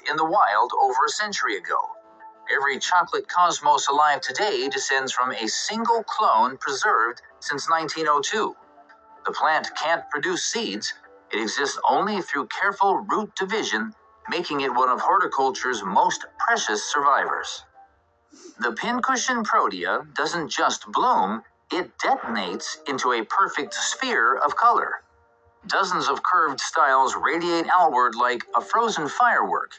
in the wild over a century ago. Every chocolate cosmos alive today descends from a single clone preserved since 1902. The plant can't produce seeds. It exists only through careful root division, making it one of horticulture's most precious survivors. The pincushion protea doesn't just bloom, it detonates into a perfect sphere of color. Dozens of curved styles radiate outward like a frozen firework,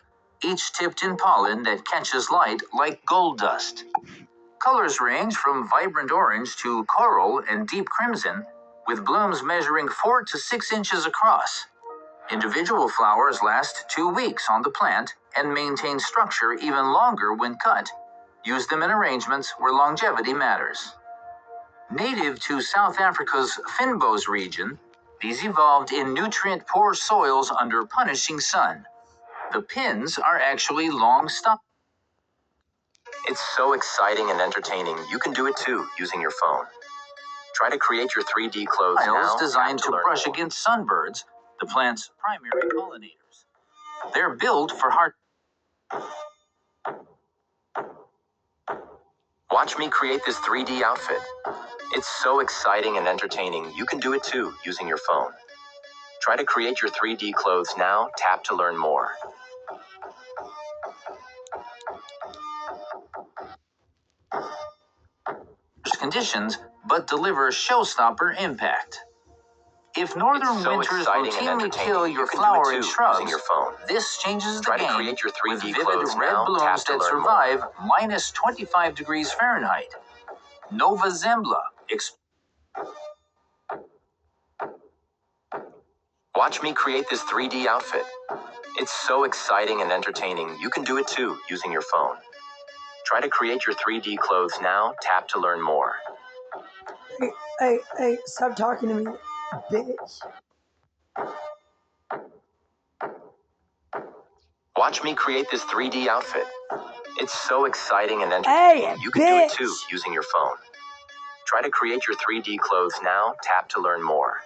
each tipped in pollen that catches light like gold dust. Colors range from vibrant orange to coral and deep crimson, with blooms measuring 4 to 6 inches across. Individual flowers last 2 weeks on the plant and maintain structure even longer when cut. Use them in arrangements where longevity matters. Native to South Africa's Fynbos region, these evolved in nutrient-poor soils under punishing sun. The pins are actually long stalks. It's so exciting and entertaining, you can do it too using your phone. Try to create your 3D clothes now. Designed to brush against sunbirds, the plant's primary pollinators. They're built for hard. Watch me create this 3D outfit. It's so exciting and entertaining, you can do it too using your phone. Try to create your 3D clothes now, tap to learn more. Conditions, but deliver showstopper impact. If northern winters routinely kill your flowering shrubs, this changes the game with vivid red blooms that survive minus 25 degrees Fahrenheit. Nova Zembla. Watch me create this 3D outfit. It's so exciting and entertaining, you can do it too using your phone. Try to create your 3D clothes now, tap to learn more. Hey, stop talking to me, bitch. Watch me create this 3D outfit. It's so exciting and entertaining, you can do it too using your phone. Try to create your 3D clothes now, tap to learn more.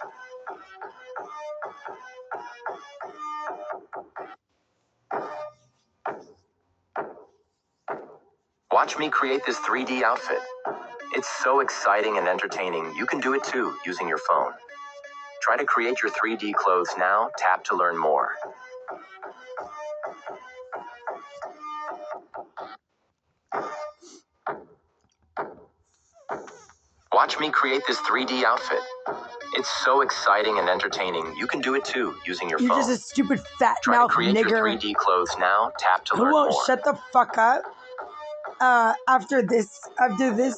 Watch me create this 3D outfit. It's so exciting and entertaining, you can do it too using your phone. Try to create your 3D clothes now, tap to learn more. Watch me create this 3D outfit. It's so exciting and entertaining, you can do it too using your phone. You're just a stupid fat Try mouth to create nigger. your 3D clothes now, tap to learn won't more. Shut the fuck up after this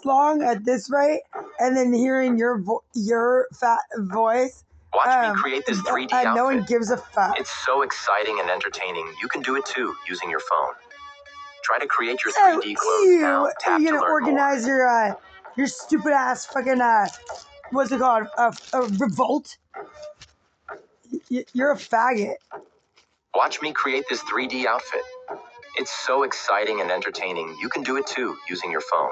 long at this rate, and then hearing your fat voice. Watch me create this 3D outfit. No one gives a fuck. It's so exciting and entertaining, you can do it too using your phone. Try to create your 3D clothes now, tap to learn more. You're gonna organize your stupid ass fucking what's it called? A revolt? You're a faggot. Watch me create this 3D outfit. It's so exciting and entertaining, you can do it too using your phone.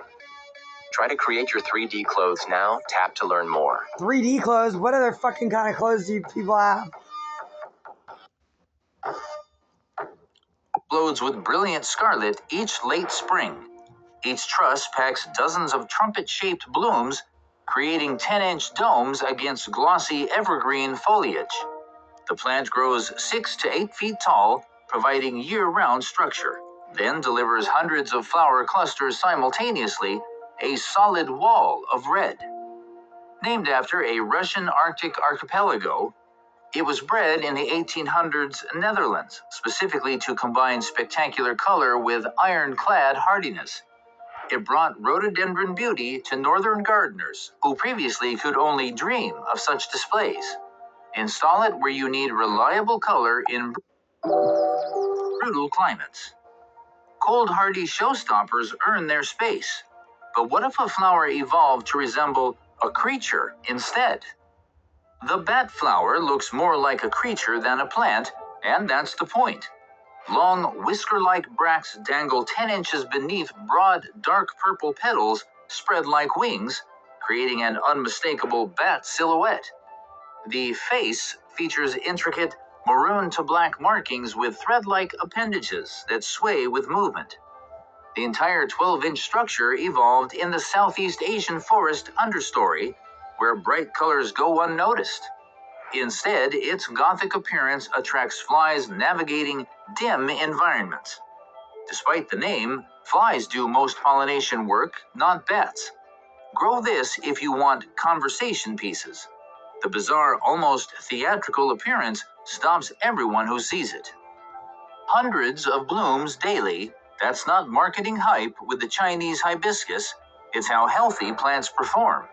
Try to create your 3D clothes now, tap to learn more. 3D clothes? What other fucking kind of clothes do you people have? Explodes with brilliant scarlet each late spring. Each truss packs dozens of trumpet-shaped blooms, creating 10-inch domes against glossy evergreen foliage. The plant grows 6 to 8 feet tall, providing year-round structure, then delivers hundreds of flower clusters simultaneously, a solid wall of red. Named after a Russian Arctic archipelago, it was bred in the 1800s Netherlands, specifically to combine spectacular color with ironclad hardiness. It brought rhododendron beauty to northern gardeners who previously could only dream of such displays. Install it where you need reliable color in brutal climates. Cold hardy showstoppers earn their space. But what if a flower evolved to resemble a creature instead? The bat flower looks more like a creature than a plant, and that's the point. Long, whisker-like bracts dangle 10 inches beneath broad, dark purple petals spread like wings, creating an unmistakable bat silhouette. The face features intricate, maroon to black markings with thread-like appendages that sway with movement. The entire 12-inch structure evolved in the Southeast Asian forest understory, where bright colors go unnoticed. Instead, its Gothic appearance attracts flies navigating dim environments. Despite the name, flies do most pollination work, not bats. Grow this if you want conversation pieces. The bizarre, almost theatrical appearance stops everyone who sees it. Hundreds of blooms daily, that's not marketing hype with the Chinese hibiscus, it's how healthy plants perform.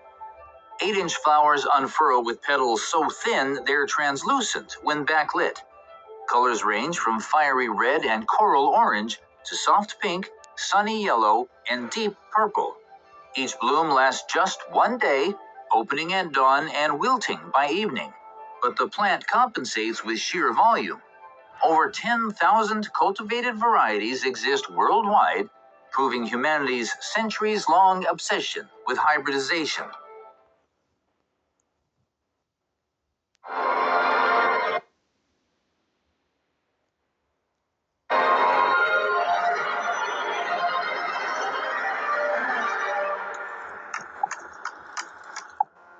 8-inch flowers unfurl with petals so thin they're translucent when backlit. Colors range from fiery red and coral orange to soft pink, sunny yellow, and deep purple. Each bloom lasts just one day, opening at dawn and wilting by evening. But the plant compensates with sheer volume. Over 10,000 cultivated varieties exist worldwide, proving humanity's centuries-long obsession with hybridization.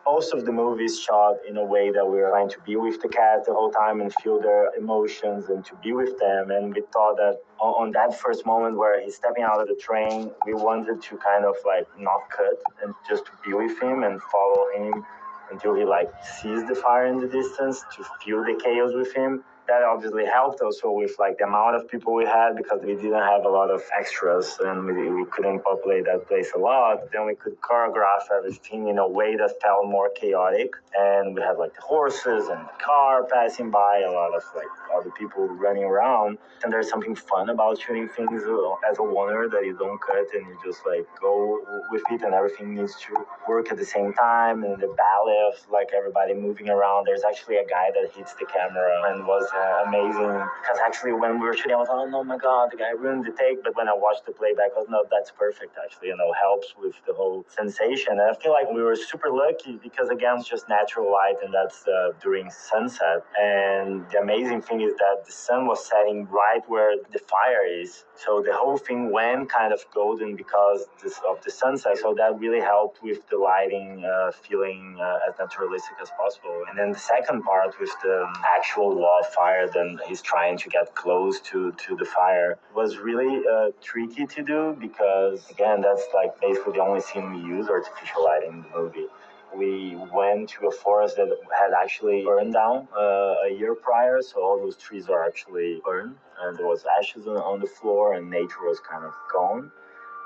Most of the movie is shot in a way that we're trying to be with the cat the whole time and feel their emotions and to be with them. And we thought that on that first moment where he's stepping out of the train, we wanted to kind of like not cut and just to be with him and follow him until he like sees the fire in the distance, to feel the chaos with him. That obviously helped also with like the amount of people we had, because we didn't have a lot of extras and we couldn't populate that place a lot. Then we could choreograph everything in a way that felt more chaotic. And we had like the horses and the car passing by, a lot of like other people running around. And there's something fun about shooting things as a wanderer, that you don't cut and you just like go with it, and everything needs to work at the same time. And the ballet of like everybody moving around. There's actually a guy that hits the camera and was amazing, because actually when we were shooting I was like, oh my god, the guy ruined the take. But when I watched the playback I was, no, that's perfect actually, helps with the whole sensation. And I feel like we were super lucky, because again it's just natural light, and that's during sunset. And the amazing thing is that the sun was setting right where the fire is, so the whole thing went kind of golden because of the sunset. So that really helped with the lighting feeling as naturalistic as possible. And then the second part with the actual wildfire, then he's trying to get close to the fire, was really tricky to do, because again that's like basically the only scene we use artificial lighting in the movie. We went to a forest that had actually burned down a year prior, so all those trees are actually burned, and there was ashes on the floor, and nature was kind of gone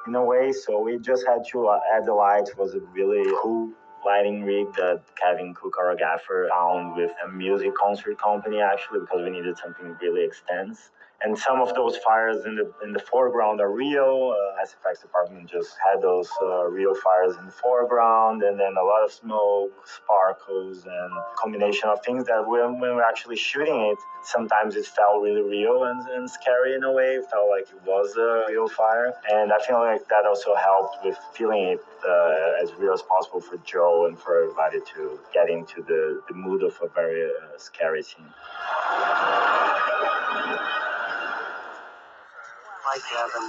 in a way. So we just had to add the lights. It was a really cool lighting rig that Kevin Cook, our gaffer, found with a music concert company actually, because we needed something really extensive. And some of those fires in the foreground are real. SFX department just had those real fires in the foreground, and then a lot of smoke, sparkles, and combination of things that when we were actually shooting it, sometimes it felt really real and scary in a way. It felt like it was a real fire. And I feel like that also helped with feeling it as real as possible for Joe and for everybody to get into the mood of a very scary scene. Hi, Kevin.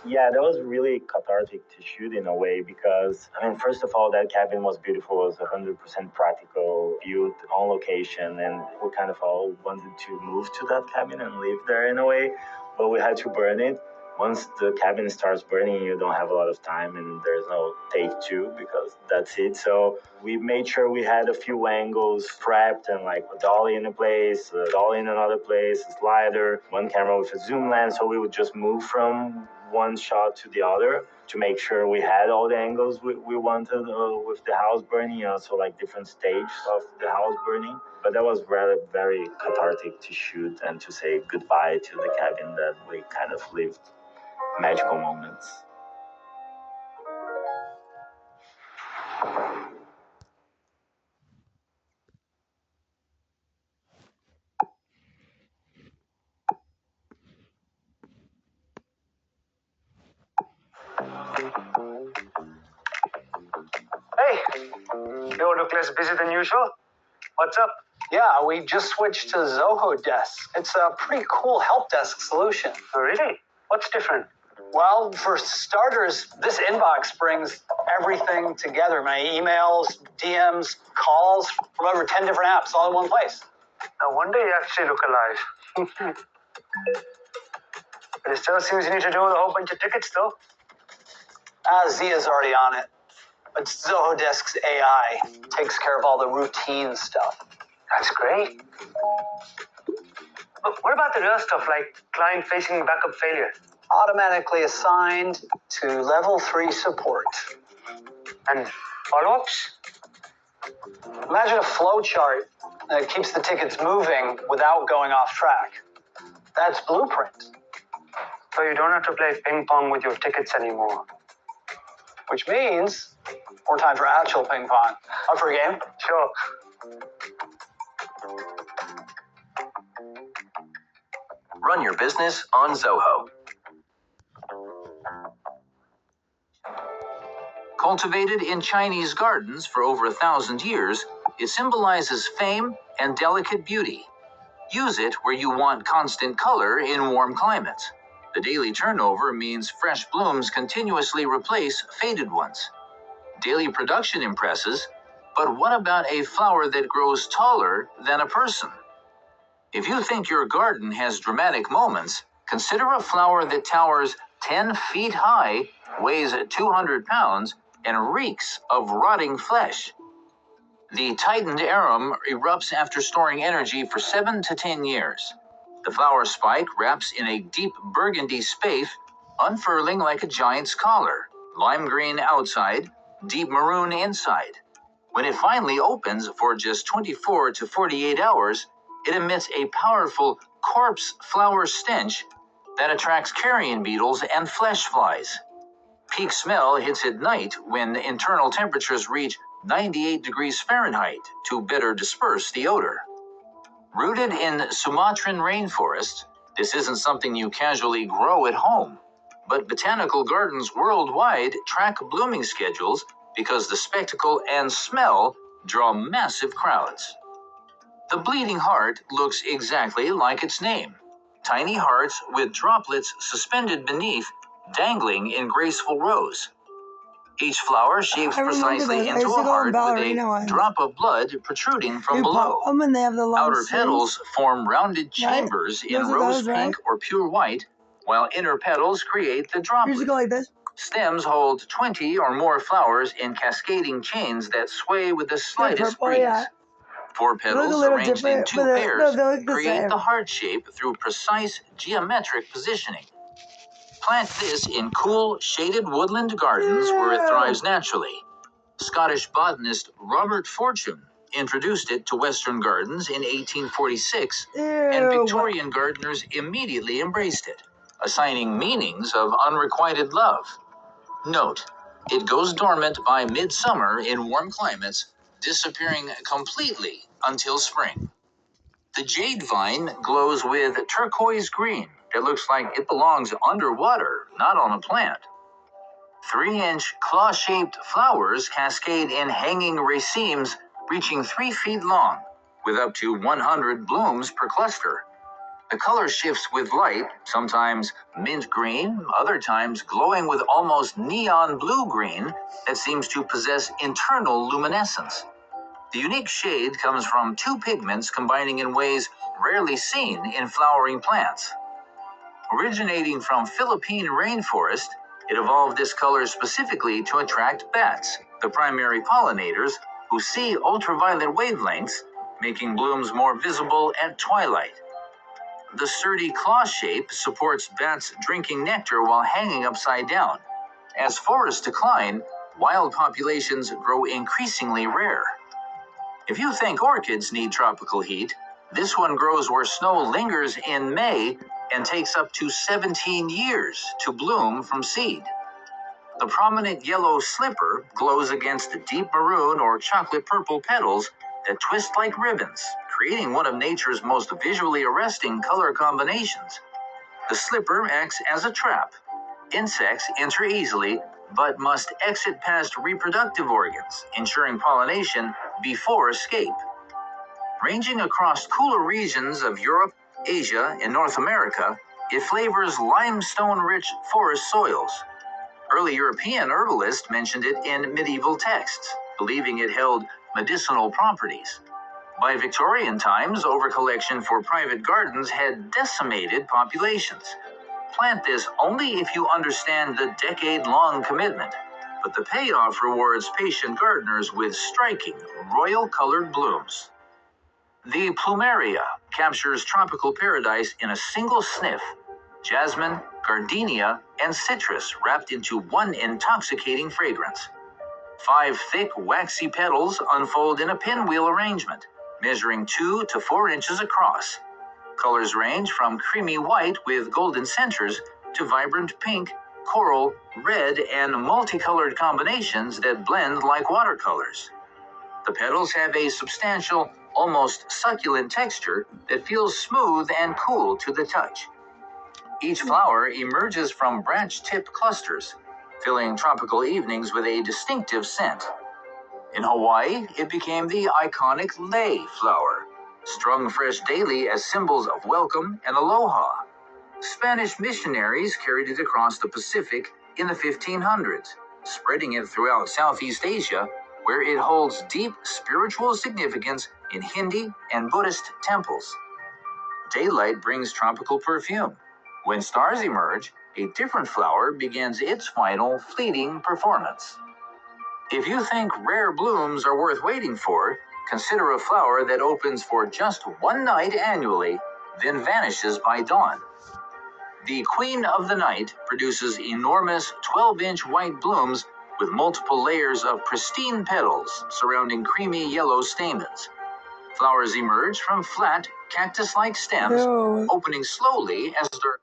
Yeah, that was really cathartic to shoot in a way, because, first of all, that cabin was beautiful. It was 100% practical, built on location, and we kind of all wanted to move to that cabin and live there in a way, but we had to burn it. Once the cabin starts burning, you don't have a lot of time, and there's no take two, because that's it. So we made sure we had a few angles prepped, and like a dolly in a place, a dolly in another place, a slider, one camera with a zoom lens. So we would just move from one shot to the other to make sure we had all the angles we wanted with the house burning, so like different stages of the house burning. But that was very, very cathartic to shoot and to say goodbye to the cabin that we kind of lived magical moments. Hey, you look less busy than usual. What's up? Yeah, we just switched to Zoho Desk. It's a pretty cool help desk solution. Oh, really? What's different? Well, for starters, this inbox brings everything together. My emails, DMs, calls from over 10 different apps all in one place. No wonder you actually look alive. But it still seems you need to do with a whole bunch of tickets, though. Zia's already on it. But Zoho Desk's AI takes care of all the routine stuff. That's great. But what about the real stuff, like client-facing backup failure? Automatically assigned to level 3 support. And follow-ups? Imagine a flow chart that keeps the tickets moving without going off track. That's Blueprint. So you don't have to play ping pong with your tickets anymore. Which means more time for actual ping pong. Up for a game? Sure. Run your business on Zoho. Cultivated in Chinese gardens for over 1,000 years, it symbolizes fame and delicate beauty. Use it where you want constant color in warm climates. The daily turnover means fresh blooms continuously replace faded ones. Daily production impresses, but what about a flower that grows taller than a person? If you think your garden has dramatic moments, consider a flower that towers 10 feet high, weighs 200 pounds, and reeks of rotting flesh. The tightened arum erupts after storing energy for 7 to 10 years. The flower spike wraps in a deep burgundy spathe, unfurling like a giant's collar, lime green outside, deep maroon inside. When it finally opens for just 24 to 48 hours, it emits a powerful corpse flower stench that attracts carrion beetles and flesh flies. Peak smell hits at night when internal temperatures reach 98 degrees Fahrenheit to better disperse the odor. Rooted in Sumatran rainforests, this isn't something you casually grow at home, but botanical gardens worldwide track blooming schedules because the spectacle and smell draw massive crowds. The bleeding heart looks exactly like its name. Tiny hearts with droplets suspended beneath, dangling in graceful rows. Each flower shapes precisely into a heart with a drop of blood protruding from below. And they have the long Outer strings. petals form rounded chambers in Those are rose those, right? pink or pure white, while inner petals create the Yours droplet. go like this. Stems hold 20 or more flowers in cascading chains that sway with the slightest purple, breeze. yeah. 4 They look a petals little arranged in different, 2 but they pairs look the create same. the heart shape through precise geometric positioning. Plant this in cool, shaded woodland gardens where it thrives naturally. Scottish botanist Robert Fortune introduced it to Western gardens in 1846, and Victorian gardeners immediately embraced it, assigning meanings of unrequited love. Note, it goes dormant by midsummer in warm climates, disappearing completely until spring. The jade vine glows with turquoise green that looks like it belongs underwater, not on a plant. 3-inch claw-shaped flowers cascade in hanging racemes reaching 3 feet long, with up to 100 blooms per cluster. The color shifts with light, sometimes mint green, other times glowing with almost neon blue-green that seems to possess internal luminescence. The unique shade comes from 2 pigments combining in ways rarely seen in flowering plants. Originating from Philippine rainforest, it evolved this color specifically to attract bats, the primary pollinators, who see ultraviolet wavelengths, making blooms more visible at twilight. The sturdy claw shape supports bats drinking nectar while hanging upside down. As forests decline, wild populations grow increasingly rare. If you think orchids need tropical heat, this one grows where snow lingers in May and takes up to 17 years to bloom from seed. The prominent yellow slipper glows against the deep maroon or chocolate purple petals that twist like ribbons, creating one of nature's most visually arresting color combinations. The slipper acts as a trap. Insects enter easily, but must exit past reproductive organs, ensuring pollination before escape. Ranging across cooler regions of Europe, Asia, and North America, it flavors limestone-rich forest soils. Early European herbalists mentioned it in medieval texts, believing it held medicinal properties. By Victorian times, overcollection for private gardens had decimated populations. Plant this only if you understand the decade-long commitment, but the payoff rewards patient gardeners with striking, royal-colored blooms. The plumeria captures tropical paradise in a single sniff. Jasmine, gardenia, and citrus wrapped into one intoxicating fragrance. 5 thick, waxy petals unfold in a pinwheel arrangement, measuring 2 to 4 inches across. Colors range from creamy white with golden centers to vibrant pink, coral, red, and multicolored combinations that blend like watercolors. The petals have a substantial, almost succulent texture that feels smooth and cool to the touch. Each flower emerges from branch-tip clusters, filling tropical evenings with a distinctive scent. In Hawaii, it became the iconic lei flower, strung fresh daily as symbols of welcome and aloha. Spanish missionaries carried it across the Pacific in the 1500s, spreading it throughout Southeast Asia, where it holds deep spiritual significance in Hindi and Buddhist temples. Daylight brings tropical perfume. When stars emerge, a different flower begins its final fleeting performance. If you think rare blooms are worth waiting for, consider a flower that opens for just one night annually, then vanishes by dawn. The Queen of the Night produces enormous 12-inch white blooms with multiple layers of pristine petals surrounding creamy yellow stamens. Flowers emerge from flat, cactus-like stems, Ew. opening slowly as darkness.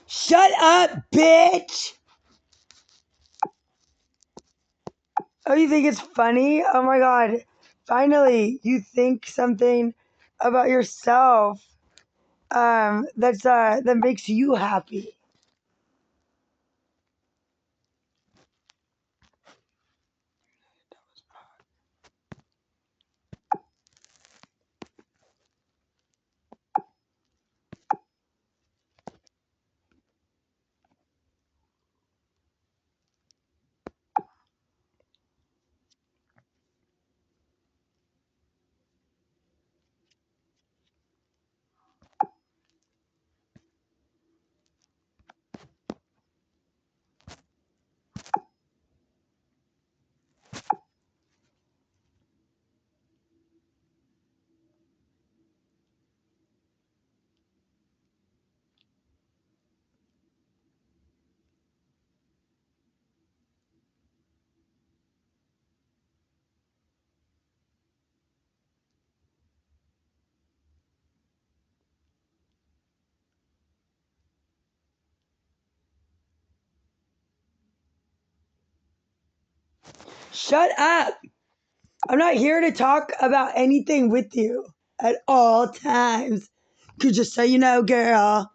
Shut up, bitch! Oh, you think it's funny? Oh my god. Finally, you think something about yourself that makes you happy. Shut up! I'm not here to talk about anything with you at all times. Cause just so you know, girl.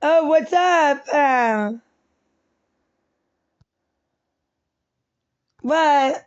Oh, what's up? What?